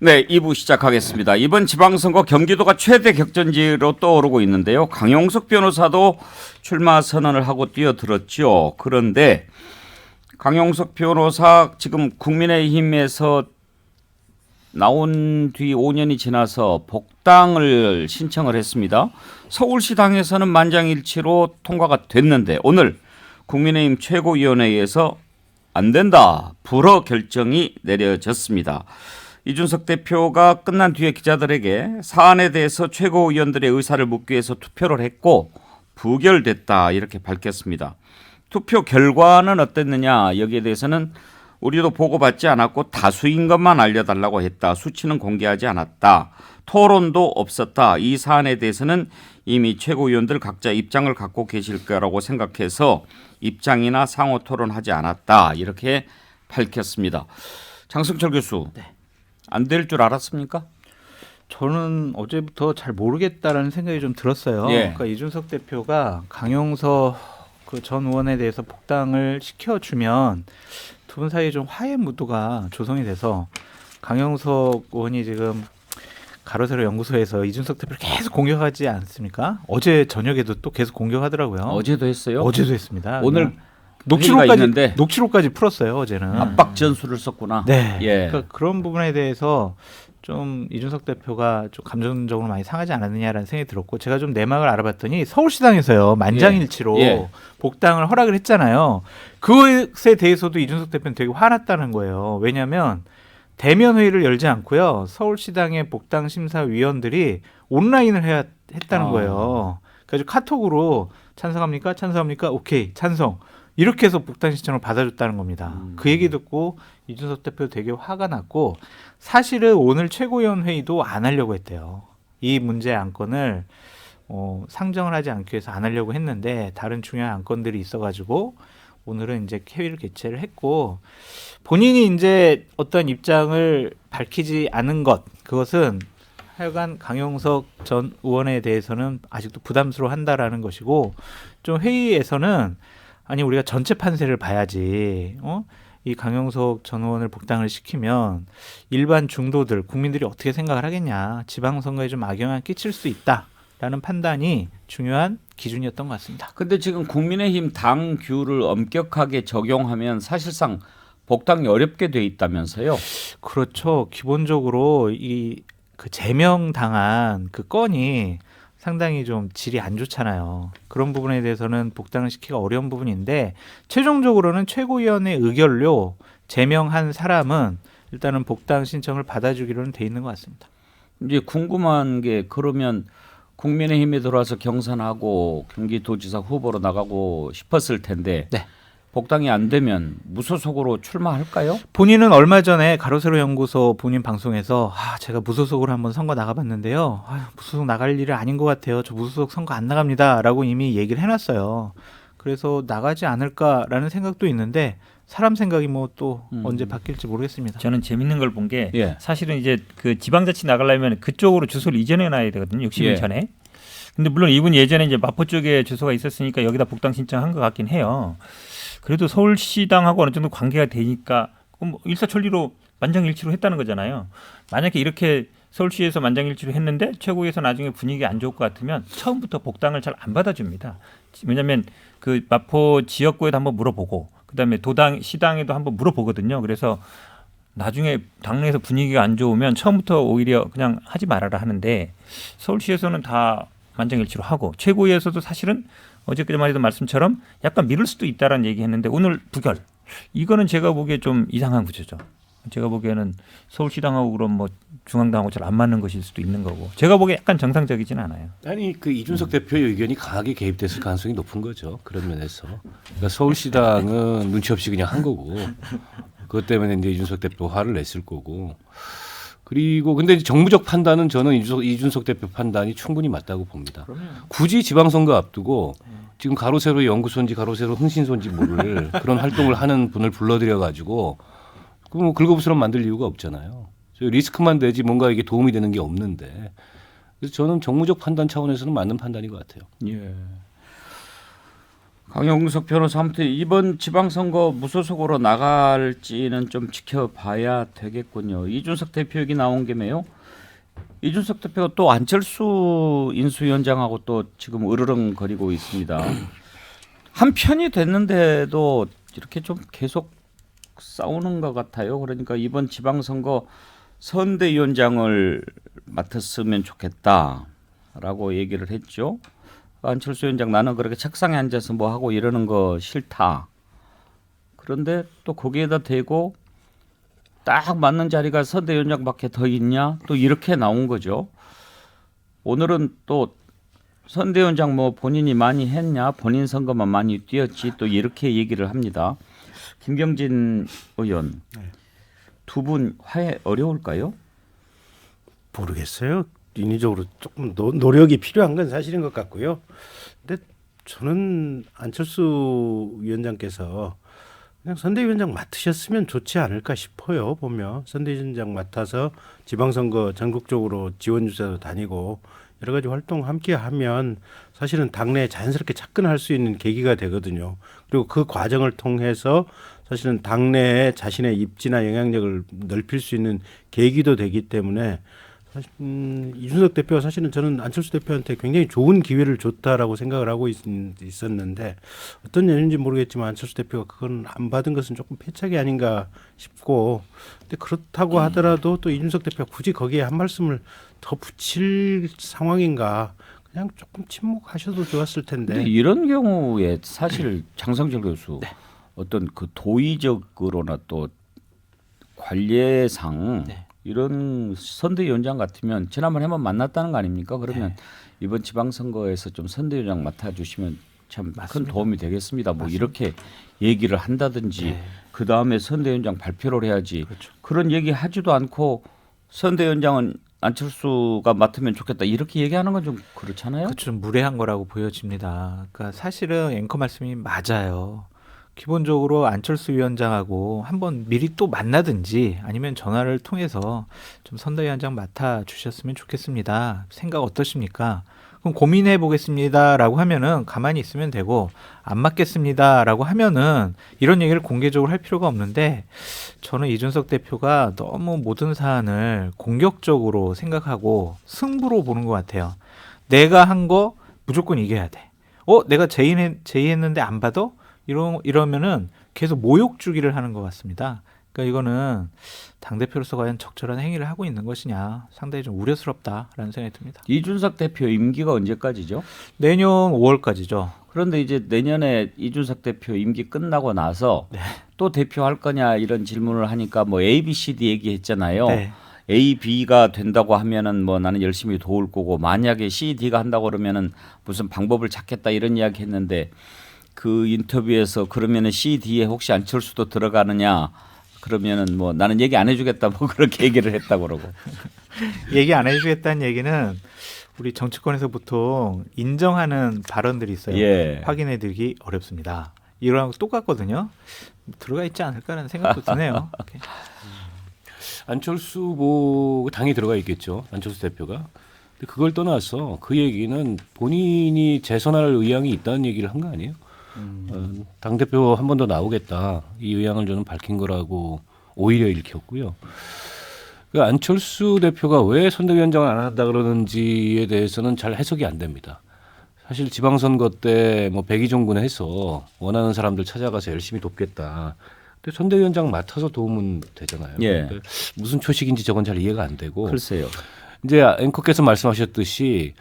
네, 2부 시작하겠습니다. 이번 지방선거 경기도가 최대 격전지로 떠오르고 있는데요. 강용석 변호사도 출마 선언을 하고 뛰어들었죠. 그런데 강용석 변호사 지금 국민의힘에서 나온 뒤 5년이 지나서 복당을 신청을 했습니다. 서울시당에서는 만장일치로 통과가 됐는데 오늘 국민의힘 최고위원회에서 안 된다, 불허 결정이 내려졌습니다. 이준석 대표가 끝난 뒤에 기자들에게 사안에 대해서 최고위원들의 의사를 묻기 위해서 투표를 했고 부결됐다 이렇게 밝혔습니다. 투표 결과는 어땠느냐, 여기에 대해서는 우리도 보고받지 않았고 다수인 것만 알려달라고 했다. 수치는 공개하지 않았다. 토론도 없었다. 이 사안에 대해서는 이미 최고위원들 각자 입장을 갖고 계실 거라고 생각해서 입장이나 상호 토론하지 않았다. 이렇게 밝혔습니다. 장승철 교수. 네. 안 될 줄 알았습니까? 저는 어제부터 잘 모르겠다라는 생각이 좀 들었어요. 예. 그러니까 이준석 대표가 강용석 그 전 의원에 대해서 복당을 시켜주면 두 분 사이에 좀 화해 무드가 조성이 돼서 강용석 의원이 지금 가로세로 연구소에서 이준석 대표를 계속 공격하지 않습니까? 어제 저녁에도 또 계속 공격하더라고요. 어제도 했어요? 어제도 했습니다. 오늘 녹취록까지 풀었어요. 어제는. 압박 전술을 썼구나. 네. 예. 그러니까 그런 부분에 대해서 좀 이준석 대표가 좀 감정적으로 많이 상하지 않았느냐라는 생각이 들었고, 제가 좀 내막을 알아봤더니 서울시당에서요 만장일치로 예. 복당을 허락을 했잖아요. 그것에 대해서도 이준석 대표는 되게 화났다는 거예요. 왜냐하면 대면 회의를 열지 않고요 서울시당의 복당 심사위원들이 온라인을 했다는 거예요. 그래서 카톡으로 찬성합니까? 찬성합니까? 오케이, 찬성. 이렇게 해서 복당 신청을 받아줬다는 겁니다. 그 얘기 듣고 이준석 대표 되게 화가 났고, 사실은 오늘 최고위원 회의도 안 하려고 했대요. 이 문제 안건을 상정을 하지 않기 위해서 안 하려고 했는데 다른 중요한 안건들이 있어가지고 오늘은 이제 회의를 개최를 했고, 본인이 이제 어떤 입장을 밝히지 않은 그것은 하여간 강용석 전 의원에 대해서는 아직도 부담스러워한다라는 것이고, 좀 회의에서는 아니 우리가 전체 판세를 봐야지. 이 강용석 전 의원을 복당을 시키면 일반 중도들, 국민들이 어떻게 생각을 하겠냐. 지방선거에 좀 악영향을 끼칠 수 있다라는 판단이 중요한 기준이었던 것 같습니다. 근데 지금 국민의힘 당규를 엄격하게 적용하면 사실상 복당이 어렵게 돼 있다면서요? 그렇죠. 기본적으로 그 제명당한 그 건이 상당히 좀 질이 안 좋잖아요. 그런 부분에 대해서는 복당을 시키기가 어려운 부분인데, 최종적으로는 최고위원회 의결로 제명한 사람은 일단은 복당 신청을 받아주기로는 돼 있는 것 같습니다. 이제 궁금한 게, 그러면 국민의힘에 들어와서 경선하고 경기도지사 후보로 나가고 싶었을 텐데 네. 복당이 안 되면 무소속으로 출마할까요? 본인은 얼마 전에 가로세로 연구소 본인 방송에서 제가 무소속으로 한번 선거 나가봤는데요. 무소속 나갈 일은 아닌 것 같아요. 저 무소속 선거 안 나갑니다. 라고 이미 얘기를 해놨어요. 그래서 나가지 않을까라는 생각도 있는데 사람 생각이 뭐 또 언제 바뀔지 모르겠습니다. 저는 재밌는 걸 본 게 예. 사실은 이제 그 지방자치 나가려면 그쪽으로 주소를 이전해 놔야 되거든요. 60일 예. 전에. 근데 물론 이분 예전에 이제 마포 쪽에 주소가 있었으니까 여기다 복당 신청한 것 같긴 해요. 그래도 서울시당하고 어느 정도 관계가 되니까 뭐 일사천리로 만장일치로 했다는 거잖아요. 만약에 이렇게 서울시에서 만장일치로 했는데 최고위에서 나중에 분위기 안 좋을 것 같으면 처음부터 복당을 잘 안 받아줍니다. 왜냐하면 그 마포 지역구에도 한번 물어보고 그다음에 시당에도 한번 물어보거든요. 그래서 나중에 당내에서 분위기가 안 좋으면 처음부터 오히려 그냥 하지 말아라 하는데, 서울시에서는 다 만장일치로 하고 최고위에서도 사실은 어제까지만 해도 말씀처럼 약간 미룰 수도 있다라는 얘기했는데 오늘 부결. 이거는 제가 보기에 좀 이상한 구조죠. 제가 보기에는 서울시당하고 그럼 뭐 중앙당하고 잘 안 맞는 것일 수도 있는 거고, 제가 보기에 약간 정상적이진 않아요. 아니 그 이준석 대표의 의견이 강하게 개입됐을 가능성이 높은 거죠. 그런 면에서. 그러니까 서울시당은 눈치 없이 그냥 한 거고, 그것 때문에 이제 이준석 대표 화를 냈을 거고. 그리고 근데 정무적 판단은 저는 이준석 대표 판단이 충분히 맞다고 봅니다. 굳이 지방선거 앞두고 지금 가로세로 연구소인지 가로세로 흥신소인지 모를 그런 활동을 하는 분을 불러들여 가지고 그럼 뭐 긁어부스럼 만들 이유가 없잖아요. 리스크만 되지 뭔가 이게 도움이 되는 게 없는데, 그래서 저는 정무적 판단 차원에서는 맞는 판단인 것 같아요. 예. 강용석 변호사 아무튼 이번 지방선거 무소속으로 나갈지는 좀 지켜봐야 되겠군요. 이준석 대표 얘기 나온 김에요. 이준석 대표가 또 안철수 인수위원장하고 또 지금 으르렁거리고 있습니다. 한 편이 됐는데도 이렇게 좀 계속 싸우는 것 같아요. 그러니까 이번 지방선거 선대위원장을 맡았으면 좋겠다라고 얘기를 했죠. 안철수 위원장 나는 그렇게 책상에 앉아서 뭐 하고 이러는 거 싫다. 그런데 또 거기에다 대고 딱 맞는 자리가 선대위원장밖에 더 있냐? 또 이렇게 나온 거죠. 오늘은 또 선대위원장 뭐 본인이 많이 했냐? 본인 선거만 많이 뛰었지. 또 이렇게 얘기를 합니다. 김경진 의원, 두 분 화해 어려울까요? 모르겠어요. 인위적으로 조금 노력이 필요한 건 사실인 것 같고요. 근데 저는 안철수 위원장께서 그냥 선대위원장 맡으셨으면 좋지 않을까 싶어요. 보면 선대위원장 맡아서 지방선거 전국적으로 지원주자도 다니고 여러 가지 활동 함께 하면 사실은 당내에 자연스럽게 접근할 수 있는 계기가 되거든요. 그리고 그 과정을 통해서 사실은 당내에 자신의 입지나 영향력을 넓힐 수 있는 계기도 되기 때문에 사실, 이준석 대표가 사실은 저는 안철수 대표한테 굉장히 좋은 기회를 줬다라고 생각을 하고 있었는데 어떤 연유인지 모르겠지만 안철수 대표가 그건 안 받은 것은 조금 패착이 아닌가 싶고 근데 그렇다고 하더라도 또 이준석 대표가 굳이 거기에 한 말씀을 더 붙일 상황인가 그냥 조금 침묵하셔도 좋았을 텐데. 근데 이런 경우에 사실 장성철 교수 어떤 그 도의적으로나 또 관례상 이런 선대위원장 같으면 지난번에 한번 만났다는 거 아닙니까? 그러면 이번 지방선거에서 좀 선대위원장 맡아주시면 참 큰 도움이 되겠습니다. 뭐 이렇게 얘기를 한다든지 그 다음에 선대위원장 발표를 해야지. 그렇죠. 그런 얘기 하지도 않고 선대위원장은 안철수가 맡으면 좋겠다 이렇게 얘기하는 건 좀 그렇잖아요. 그좀 무례한 거라고 보여집니다. 그러니까 사실은 앵커 말씀이 맞아요. 기본적으로 안철수 위원장하고 한번 미리 또 만나든지 아니면 전화를 통해서 좀 선대위원장 맡아 주셨으면 좋겠습니다. 생각 어떠십니까? 그럼 고민해 보겠습니다라고 하면은 가만히 있으면 되고 안 맡겠습니다라고 하면은 이런 얘기를 공개적으로 할 필요가 없는데 저는 이준석 대표가 너무 모든 사안을 공격적으로 생각하고 승부로 보는 것 같아요. 내가 한 거 무조건 이겨야 돼. 내가 제의했는데 안 받아? 이러면은 계속 모욕 주기를 하는 것 같습니다. 그러니까 이거는 당대표로서 과연 적절한 행위를 하고 있는 것이냐 상당히 좀 우려스럽다라는 생각이 듭니다. 이준석 대표 임기가 언제까지죠? 내년 5월까지죠. 그런데 이제 내년에 이준석 대표 임기 끝나고 나서 또 대표할 거냐 이런 질문을 하니까 뭐 A, B, C, D 얘기했잖아요. 네. A, B가 된다고 하면은 뭐 나는 열심히 도울 거고 만약에 C, D가 한다고 그러면은 무슨 방법을 찾겠다 이런 이야기 했는데 그 인터뷰에서 그러면은 C, D에 혹시 안철수도 들어가느냐 그러면은 뭐 나는 얘기 안 해주겠다 뭐 그렇게 얘기를 했다고 그러고. 얘기 안 해주겠다는 얘기는 우리 정치권에서 보통 인정하는 발언들이 있어요. 예. 확인해드리기 어렵습니다. 이거랑 똑같거든요. 들어가 있지 않을까라는 생각도 드네요. 이렇게. 안철수 뭐 당이 들어가 있겠죠. 안철수 대표가. 근데 그걸 떠나서 그 얘기는 본인이 재선할 의향이 있다는 얘기를 한 거 아니에요? 당 대표 한 번 더 나오겠다 이 의향을 저는 밝힌 거라고 오히려 읽혔고요. 그 안철수 대표가 왜 선대위원장을 안 한다 그러는지에 대해서는 잘 해석이 안 됩니다. 사실 지방선거 때 뭐 백의종군 해서 원하는 사람들 찾아가서 열심히 돕겠다. 근데 선대위원장 맡아서 도우면 되잖아요. 예. 근데 무슨 초식인지 저건 잘 이해가 안 되고. 글쎄요. 이제 앵커께서 말씀하셨듯이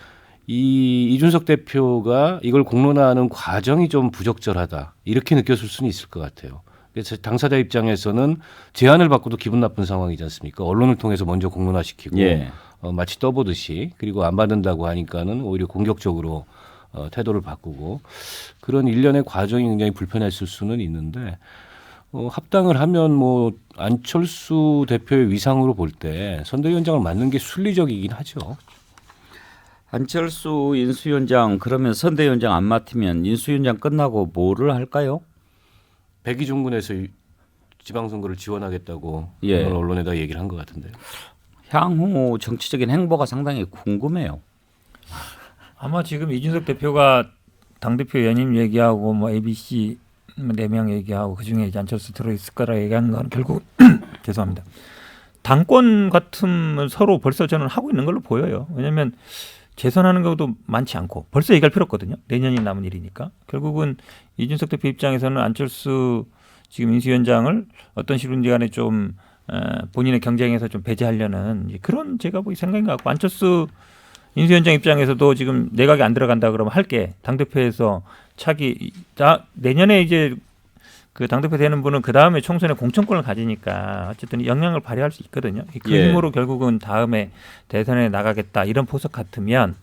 이 이준석 대표가 이걸 공론화하는 과정이 좀 부적절하다 이렇게 느꼈을 수는 있을 것 같아요. 그래서 당사자 입장에서는 제안을 받고도 기분 나쁜 상황이지 않습니까? 언론을 통해서 먼저 공론화시키고 예. 마치 떠보듯이 그리고 안 받는다고 하니까는 오히려 공격적으로 태도를 바꾸고 그런 일련의 과정이 굉장히 불편했을 수는 있는데 합당을 하면 뭐 안철수 대표의 위상으로 볼 때 선대위원장을 맡는 게 순리적이긴 하죠. 안철수 인수위원장 그러면 선대위원장 안 맡으면 인수위원장 끝나고 뭐를 할까요? 백의종군에서 지방선거를 지원하겠다고 예. 오늘 언론에다 얘기를 한 것 같은데요. 향후 정치적인 행보가 상당히 궁금해요. 아마 지금 이준석 대표가 당대표 연임 얘기하고 뭐 ABC 4명 얘기하고 그중에 이제 안철수 들어있을 거라 얘기하는 건 결국 죄송합니다. 당권 같으면 서로 벌써 저는 하고 있는 걸로 보여요. 왜냐하면 재선하는 것도 많지 않고 벌써 얘기할 필요 없거든요. 내년이 남은 일이니까. 결국은 이준석 대표 입장에서는 안철수 지금 인수위원장을 어떤 식으로든지 간에 좀 본인의 경쟁에서 좀 배제하려는 그런 제가 보기 생각인 것 같고 안철수 인수위원장 입장에서도 지금 내각에 안 들어간다 그러면 할게 당대표에서 차기 내년에 이제 그 당대표 되는 분은 그 다음에 총선에 공천권을 가지니까 어쨌든 영향을 발휘할 수 있거든요. 그 예. 힘으로 결국은 다음에 대선에 나가겠다 이런 포석 같으면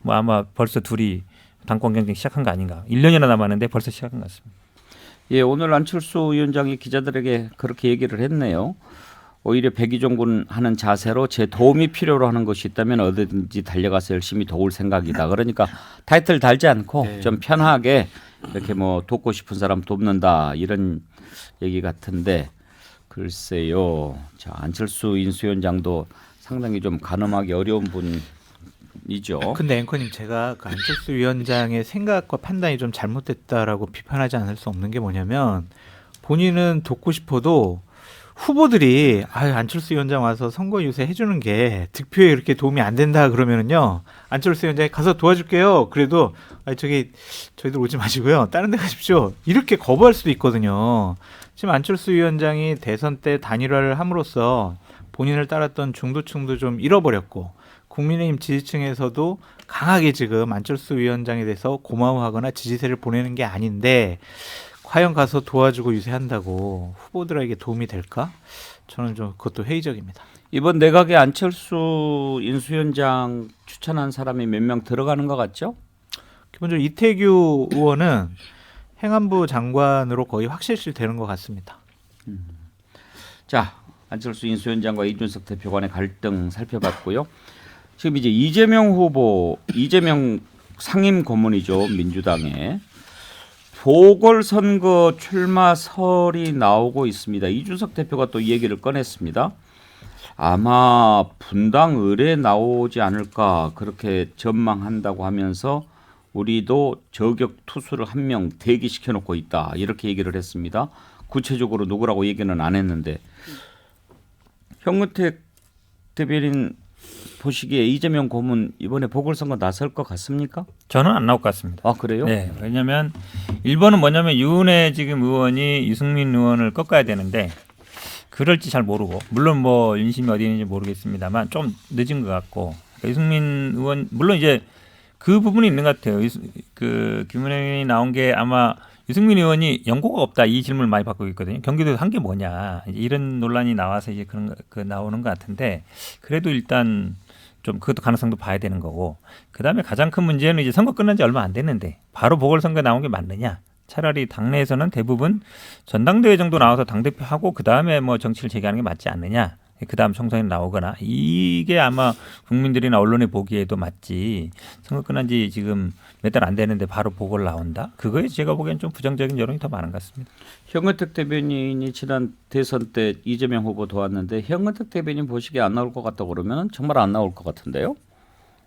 뭐 아마 벌써 둘이 당권 경쟁 시작한 거 아닌가. 1년이나 남았는데 벌써 시작한 것 같습니다. 예, 오늘 안철수 위원장이 기자들에게 그렇게 얘기를 했네요. 오히려 백의종군 하는 자세로 제 도움이 필요로 하는 것이 있다면 어디든지 달려가서 열심히 도울 생각이다. 그러니까 타이틀 달지 않고 좀 편하게 이렇게 뭐 돕고 싶은 사람 돕는다 이런 얘기 같은데 글쎄요. 자, 안철수 인수위원장도 상당히 좀 가늠하기 어려운 분이죠. 근데 앵커님 제가 그 안철수 위원장의 생각과 판단이 좀 잘못됐다라고 비판하지 않을 수 없는 게 뭐냐면 본인은 돕고 싶어도 후보들이 안철수 위원장 와서 선거 유세 해주는 게 득표에 이렇게 도움이 안 된다 그러면은요 안철수 위원장이 가서 도와줄게요. 그래도 저희들 오지 마시고요 다른 데 가십시오. 이렇게 거부할 수도 있거든요. 지금 안철수 위원장이 대선 때 단일화를 함으로써 본인을 따랐던 중도층도 좀 잃어버렸고 국민의힘 지지층에서도 강하게 지금 안철수 위원장에 대해서 고마워하거나 지지세를 보내는 게 아닌데 과연 가서 도와주고 유세한다고 후보들에게 도움이 될까? 저는 좀 그것도 회의적입니다. 이번 내각에 안철수 인수위원장 추천한 사람이 몇 명 들어가는 것 같죠? 기본적으로 이태규 의원은 행안부 장관으로 거의 확실시 되는 것 같습니다. 자, 안철수 인수위원장과 이준석 대표 간의 갈등 살펴봤고요. 지금 이제 이재명 상임 고문이죠. 민주당에 보궐선거 출마설이 나오고 있습니다. 이준석 대표가 또 이 얘기를 꺼냈습니다. 아마 분당 을에 나오지 않을까 그렇게 전망한다고 하면서 우리도 저격 투수를 한 명 대기시켜놓고 있다 이렇게 얘기를 했습니다. 구체적으로 누구라고 얘기는 안 했는데 현근택 대변인 보시기에 이재명 고문 이번에 보궐선거 나설 것 같습니까? 저는 안 나올 것 같습니다. 아 그래요? 네, 왜냐하면 1번은 뭐냐면 유은혜 지금 의원이 유승민 의원을 꺾어야 되는데 그럴지 잘 모르고 물론 뭐 윤심이 어디 있는지 모르겠습니다만 좀 늦은 것 같고 그러니까 유승민 의원 물론 이제 그 부분이 있는 것 같아요. 그 김은혜이 나온 게 아마 유승민 의원이 연고가 없다 이 질문을 많이 받고 있거든요. 경기도에서 한 게 뭐냐 이런 논란이 나와서 이제 그런 그 나오는 것 같은데 그래도 일단 좀 그것도 가능성도 봐야 되는 거고 그다음에 가장 큰 문제는 이제 선거 끝난 지 얼마 안 됐는데 바로 보궐선거에 나온 게 맞느냐. 차라리 당내에서는 대부분 전당대회 정도 나와서 당대표하고 그다음에 뭐 정치를 재개하는 게 맞지 않느냐. 그다음 총선에 나오거나 이게 아마 국민들이나 언론이 보기에도 맞지. 선거 끝난 지 지금 몇 달 안 되는데 바로 보궐 나온다. 그거에 제가 보기엔 좀 부정적인 여론이 더 많은 것 같습니다. 현근택 대변인이 지난 대선 때 이재명 후보 도왔는데 현근택 대변인 보시기에 안 나올 것 같다고 그러면 정말 안 나올 것 같은데요?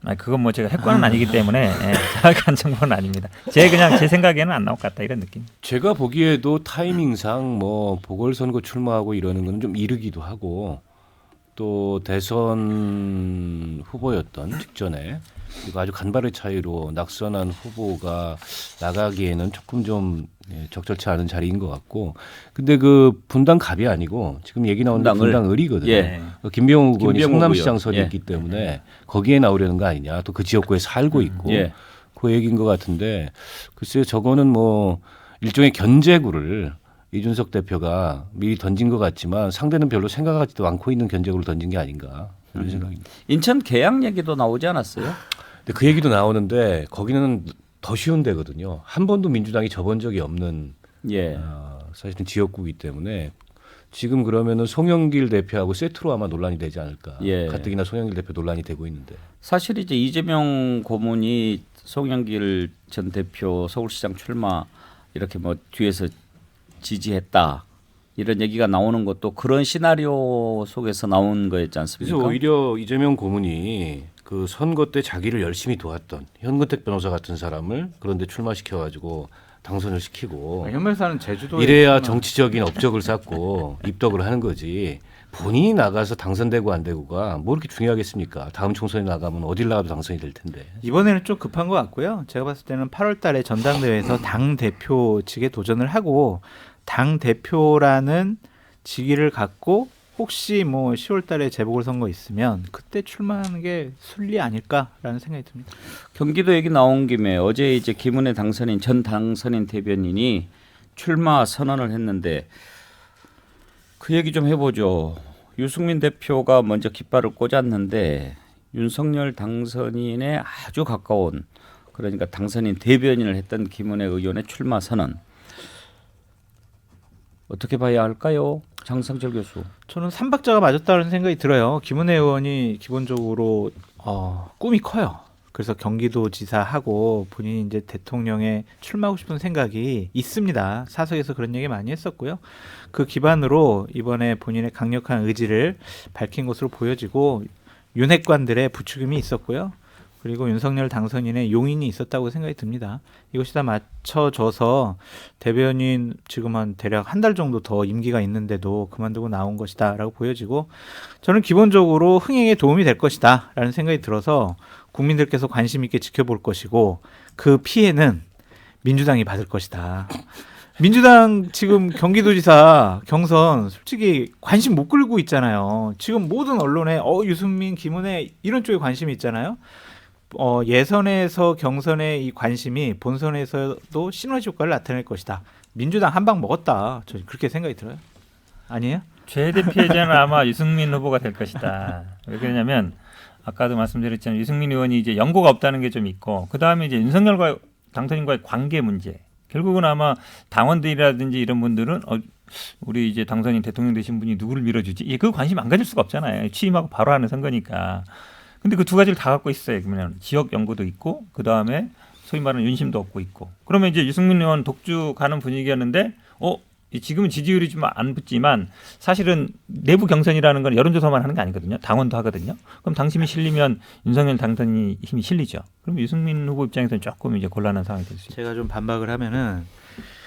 아니 그건 뭐 제가 핵관은 아니기 때문에 정확한 정보는 아닙니다. 제 생각에는 안 나올 것 같다 이런 느낌. 제가 보기에도 타이밍상 뭐 보궐선거 출마하고 이러는 건 좀 이르기도 하고 또 대선 후보였던 직전에 그리고 아주 간발의 차이로 낙선한 후보가 나가기에는 조금 좀 적절치 않은 자리인 것 같고 근데 그 분당 갑이 아니고 지금 얘기 나오는 게 분당 을이거든요. 예. 김병욱 의원이 김병욱 성남시장설이 의원. 있기 때문에 거기에 나오려는 거 아니냐. 또 그 지역구에 살고 있고 예. 그 얘기인 것 같은데 글쎄요 저거는 뭐 일종의 견제구를 이준석 대표가 미리 던진 것 같지만 상대는 별로 생각하지도 않고 있는 견제구를 던진 게 아닌가 이런 생각입니다. 인천 계양 얘기도 나오지 않았어요? 근데 그 얘기도 나오는데 거기는 더 쉬운 데거든요. 한 번도 민주당이 져본 적이 없는 예. 사실은 지역구이기 때문에 지금 그러면은 송영길 대표하고 세트로 아마 논란이 되지 않을까. 예. 가뜩이나 송영길 대표 논란이 되고 있는데. 사실 이제 이재명 고문이 송영길 전 대표 서울시장 출마 이렇게 뭐 뒤에서 지지했다 이런 얘기가 나오는 것도 그런 시나리오 속에서 나온 거였지 그래서 않습니까? 오히려 이재명 고문이 그 선거 때 자기를 열심히 도왔던 현근택 변호사 같은 사람을 그런데 출마시켜가지고 당선을 시키고 현 변호사는 제주도에 이래야 있지만 정치적인 업적을 쌓고 입덕을 하는 거지. 본인이 나가서 당선되고 안 되고가 뭐 이렇게 중요하겠습니까? 다음 총선에 나가면 어딜 나가도 당선이 될 텐데. 이번에는 좀 급한 것 같고요. 제가 봤을 때는 8월달에 전당대회에서 당 대표 직에 도전을 하고 당 대표라는 직위를 갖고 혹시 뭐 10월달에 재보궐선거 있으면 그때 출마하는 게 순리 아닐까라는 생각이 듭니다. 경기도 얘기 나온 김에 어제 이제 김은혜 당선인 전 당선인 대변인이 출마 선언을 했는데 그 얘기 좀 해보죠. 유승민 대표가 먼저 깃발을 꽂았는데 윤석열 당선인에 아주 가까운 그러니까 당선인 대변인을 했던 김은혜 의원의 출마 선언 어떻게 봐야 할까요? 장성철 교수. 저는 삼박자가 맞았다는 생각이 들어요. 김은혜 의원이 기본적으로 꿈이 커요. 그래서 경기도지사하고 본인이 이제 대통령에 출마하고 싶은 생각이 있습니다. 사석에서 그런 얘기 많이 했었고요. 그 기반으로 이번에 본인의 강력한 의지를 밝힌 것으로 보여지고 윤핵관들의 부추김이 있었고요. 그리고 윤석열 당선인의 용인이 있었다고 생각이 듭니다. 이것이 다 맞춰져서 대변인 지금 한 대략 한 달 정도 더 임기가 있는데도 그만두고 나온 것이다라고 보여지고 저는 기본적으로 흥행에 도움이 될 것이다라는 생각이 들어서 국민들께서 관심 있게 지켜볼 것이고 그 피해는 민주당이 받을 것이다. 민주당 지금 경기도지사 경선 솔직히 관심 못 끌고 있잖아요. 지금 모든 언론에 유승민, 김은혜 이런 쪽에 관심이 있잖아요. 예선에서 경선의 이 관심이 본선에서도 시너지 효과를 나타낼 것이다. 민주당 한 방 먹었다. 저 그렇게 생각이 들어요. 아니에요? 최대 피해자는 아마 유승민 후보가 될 것이다. 왜 그러냐면 아까도 말씀드렸지만 유승민 의원이 이제 연고가 없다는 게 좀 있고 그 다음에 이제 윤석열과 당선인과의 관계 문제. 결국은 아마 당원들이라든지 이런 분들은 우리 이제 당선인 대통령 되신 분이 누구를 밀어주지? 그 관심 안 가질 수가 없잖아요. 취임하고 바로 하는 선거니까. 근데 그 두 가지를 다 갖고 있어요. 그러면 지역 연고도 있고 그 다음에 소위 말하는 윤심도 얻고 있고. 그러면 이제 유승민 의원 독주 가는 분위기였는데 지금은 지지율이 좀 안 붙지만 사실은 내부 경선이라는 건 여론조사만 하는 게 아니거든요. 당원도 하거든요. 그럼 당심이 실리면 윤석열 당선인이 힘이 실리죠. 그럼 유승민 후보 입장에서는 조금 이제 곤란한 상황이 될 수 있죠. 제가 좀 반박을 하면은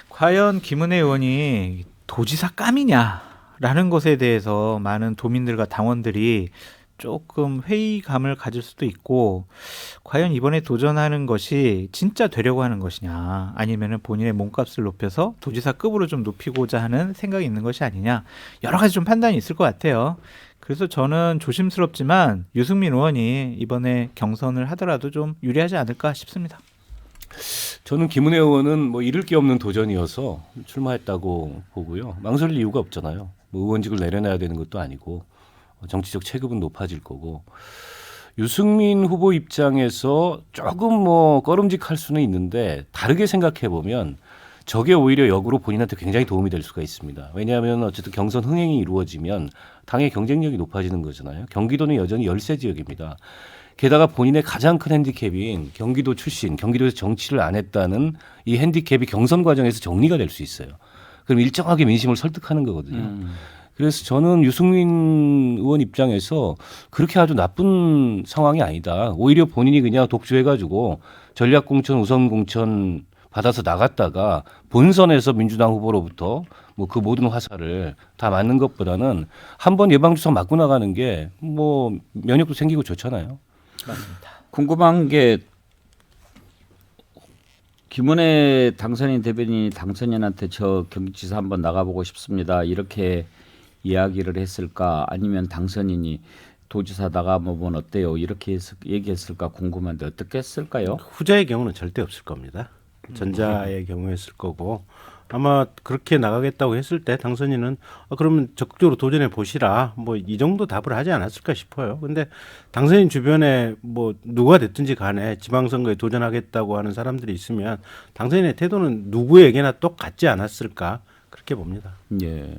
과연 김은혜 의원이 도지사 감이냐라는 것에 대해서 많은 도민들과 당원들이 조금 회의감을 가질 수도 있고 과연 이번에 도전하는 것이 진짜 되려고 하는 것이냐 아니면은 본인의 몸값을 높여서 도지사급으로 좀 높이고자 하는 생각이 있는 것이 아니냐 여러 가지 좀 판단이 있을 것 같아요. 그래서 저는 조심스럽지만 유승민 의원이 이번에 경선을 하더라도 좀 유리하지 않을까 싶습니다. 저는 김은혜 의원은 뭐 잃을 게 없는 도전이어서 출마했다고 보고요. 망설일 이유가 없잖아요. 뭐 의원직을 내려놔야 되는 것도 아니고 정치적 체급은 높아질 거고 유승민 후보 입장에서 조금 뭐 꺼름직할 수는 있는데 다르게 생각해 보면 저게 오히려 역으로 본인한테 굉장히 도움이 될 수가 있습니다. 왜냐하면 어쨌든 경선 흥행이 이루어지면 당의 경쟁력이 높아지는 거잖아요. 경기도는 여전히 열세 지역입니다. 게다가 본인의 가장 큰 핸디캡인 경기도 출신, 경기도에서 정치를 안 했다는 이 핸디캡이 경선 과정에서 정리가 될 수 있어요. 그럼 일정하게 민심을 설득하는 거거든요. 그래서 저는 유승민 의원 입장에서 그렇게 아주 나쁜 상황이 아니다. 오히려 본인이 그냥 독주해가지고 전략공천, 우선공천 받아서 나갔다가 본선에서 민주당 후보로부터 뭐 그 모든 화살을 다 맞는 것보다는 한번 예방주사 맞고 나가는 게 뭐 면역도 생기고 좋잖아요. 맞습니다. 궁금한 게 김은혜 당선인 대변인이 당선인한테 저 경기지사 한번 나가보고 싶습니다. 이렇게 이야기를 했을까 아니면 당선인이 도지사 나가보면 어때요? 이렇게 얘기했을까 궁금한데 어떻게 했을까요? 후자의 경우는 절대 없을 겁니다. 전자의 경우였을 거고 아마 그렇게 나가겠다고 했을 때 당선인은 그러면 적극적으로 도전해 보시라 뭐 이 정도 답을 하지 않았을까 싶어요. 근데 당선인 주변에 뭐 누가 됐든지 간에 지방선거에 도전하겠다고 하는 사람들이 있으면 당선인의 태도는 누구에게나 똑같지 않았을까 그렇게 봅니다. 예.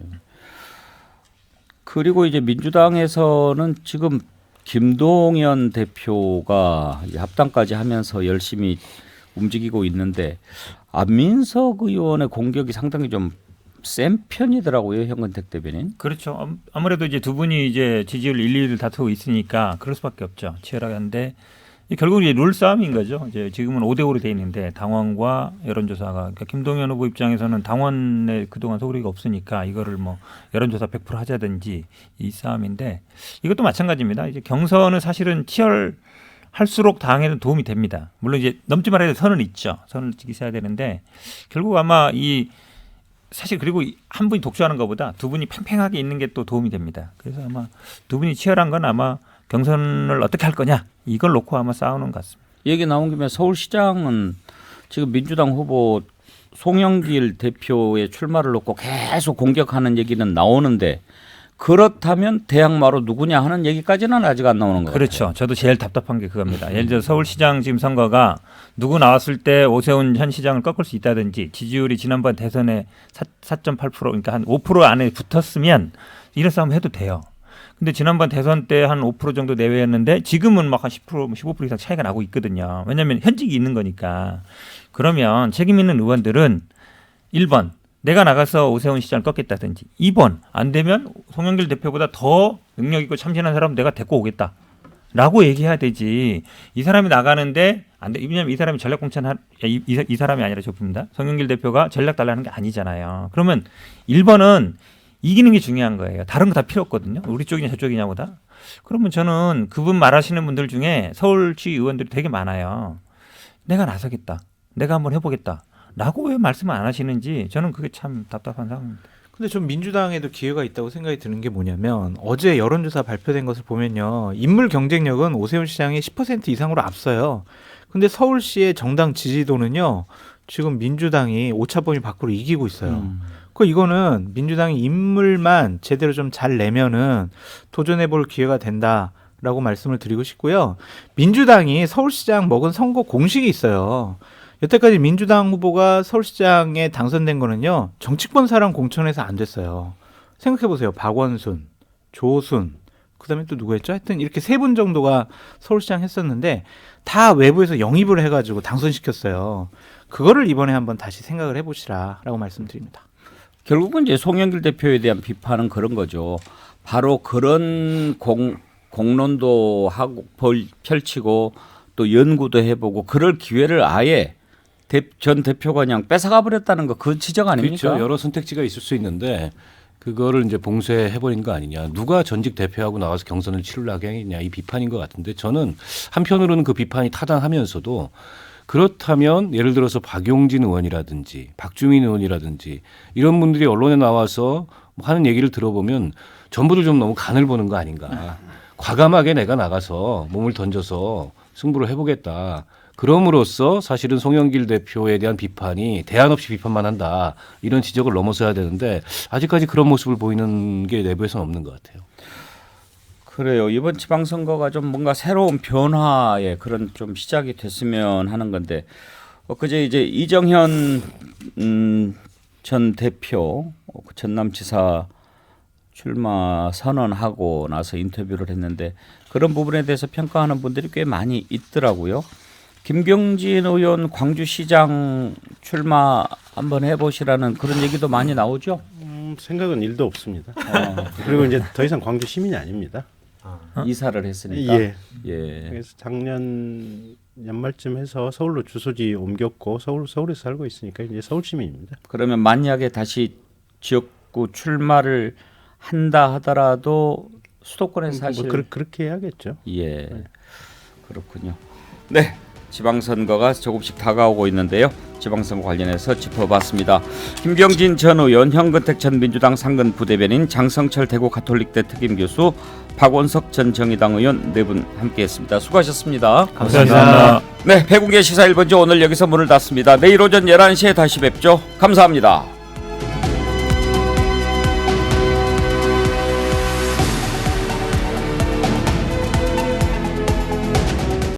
그리고 이제 민주당에서는 지금 김동연 대표가 합당까지 하면서 열심히 움직이고 있는데 안민석 의원의 공격이 상당히 좀 센 편이더라고요, 현근택 대변인. 그렇죠. 아무래도 이제 두 분이 이제 지지율 1, 2위를 다투고 있으니까 그럴 수밖에 없죠. 치열하게 결국 이제 룰 싸움인 거죠. 이제 지금은 5대5로 돼 있는데 당원과 여론조사가 그러니까 김동연 후보 입장에서는 당원에 그동안 소리가 없으니까 이거를 뭐 여론조사 100% 하자든지 이 싸움인데 이것도 마찬가지입니다. 이제 경선은 사실은 치열할수록 당에는 도움이 됩니다. 물론 이제 넘지 말아야 될 선은 있죠. 선을 지키셔야 되는데 결국 아마 사실 그리고 한 분이 독주하는 것보다 두 분이 팽팽하게 있는 게 또 도움이 됩니다. 그래서 아마 두 분이 치열한 건 아마 경선을 어떻게 할 거냐 이걸 놓고 아마 싸우는 것 같습니다. 얘기 나온 김에 서울시장은 지금 민주당 후보 송영길 대표의 출마를 놓고 계속 공격하는 얘기는 나오는데 그렇다면 대항마로 누구냐 하는 얘기까지는 아직 안 나오는 거예요. 그렇죠. 저도 제일 답답한 게 그겁니다. 예를 들어 서울시장 지금 선거가 누구 나왔을 때 오세훈 현 시장을 꺾을 수 있다든지 지지율이 지난번 대선에 4.8% 그러니까 한 5% 안에 붙었으면 이런 싸움 해도 돼요. 근데 지난번 대선 때 한 5% 정도 내외였는데 지금은 막 한 10% 15% 이상 차이가 나고 있거든요. 왜냐하면 현직이 있는 거니까. 그러면 책임 있는 의원들은 1번 내가 나가서 오세훈 시장을 꺾겠다든지 2번 안 되면 송영길 대표보다 더 능력 있고 참신한 사람 내가 데리고 오겠다라고 얘기해야 되지. 이 사람이 나가는데 안 돼. 왜냐하면 이 사람이 전략 공천 이 사람이 아니라 저입니다. 송영길 대표가 전략 달라는 게 아니잖아요. 그러면 1번은 이기는 게 중요한 거예요. 다른 거 다 필요 없거든요. 우리 쪽이냐 저쪽이냐고 다. 그러면 저는 그분 말하시는 분들 중에 서울시 의원들이 되게 많아요. 내가 나서겠다. 내가 한번 해보겠다. 라고 왜 말씀을 안 하시는지 저는 그게 참 답답한 상황입니다. 근데 좀 민주당에도 기회가 있다고 생각이 드는 게 뭐냐면 어제 여론조사 발표된 것을 보면요. 인물 경쟁력은 오세훈 시장이 10% 이상으로 앞서요. 근데 서울시의 정당 지지도는요. 지금 민주당이 오차 범위 밖으로 이기고 있어요. 이거는 민주당이 인물만 제대로 좀 잘 내면은 도전해볼 기회가 된다라고 말씀을 드리고 싶고요. 민주당이 서울시장 먹은 선거 공식이 있어요. 여태까지 민주당 후보가 서울시장에 당선된 거는요. 정치권 사람 공천에서 안 됐어요. 생각해보세요. 박원순, 조순, 그다음에 또 누구였죠? 하여튼 이렇게 3분 정도가 서울시장 했었는데 다 외부에서 영입을 해가지고 당선시켰어요. 그거를 이번에 한번 다시 생각을 해보시라라고 말씀드립니다. 결국은 이제 송영길 대표에 대한 비판은 그런 거죠. 바로 그런 공론도 하고 펼치고 또 연구도 해보고 그럴 기회를 아예 전 대표가 그냥 뺏어가 버렸다는 거 그 지적 아닙니까? 그렇죠. 여러 선택지가 있을 수 있는데 그거를 이제 봉쇄해버린 거 아니냐. 누가 전직 대표하고 나와서 경선을 치르려고 하겠냐 이 비판인 것 같은데 저는 한편으로는 그 비판이 타당하면서도 그렇다면 예를 들어서 박용진 의원이라든지 박주민 의원이라든지 이런 분들이 언론에 나와서 하는 얘기를 들어보면 전부들 좀 너무 간을 보는 거 아닌가. 과감하게 내가 나가서 몸을 던져서 승부를 해보겠다. 그럼으로써 사실은 송영길 대표에 대한 비판이 대안 없이 비판만 한다. 이런 지적을 넘어서야 되는데 아직까지 그런 모습을 보이는 게 내부에서는 없는 것 같아요. 그래요. 이번 지방선거가 좀 뭔가 새로운 변화의 그런 좀 시작이 됐으면 하는 건데 그제 이제 이정현 전 대표 전남지사 출마 선언하고 나서 인터뷰를 했는데 그런 부분에 대해서 평가하는 분들이 꽤 많이 있더라고요. 김경진 의원 광주시장 출마 한번 해보시라는 그런 얘기도 많이 나오죠. 생각은 1도 없습니다. 그리고 이제 더 이상 광주 시민이 아닙니다. 이사를 했으니까. 예. 예. 그래서 작년 연말쯤 해서 서울로 주소지 옮겼고 서울에 살고 있으니까 이제 서울 시민입니다. 그러면 만약에 다시 지역구 출마를 한다 하더라도 수도권에 사실 그렇게 해야겠죠. 예. 그렇군요. 네. 지방선거가 조금씩 다가오고 있는데요. 지방선거 관련해서 짚어봤습니다. 김경진 전 의원, 현근택 전 민주당 상근 부대변인, 장성철 대구 가톨릭대 특임교수, 박원석 전 정의당 의원 네 분 함께했습니다. 수고하셨습니다. 감사합니다. 네, 백운계 시사 1번지 오늘 여기서 문을 닫습니다. 내일 오전 11시에 다시 뵙죠. 감사합니다.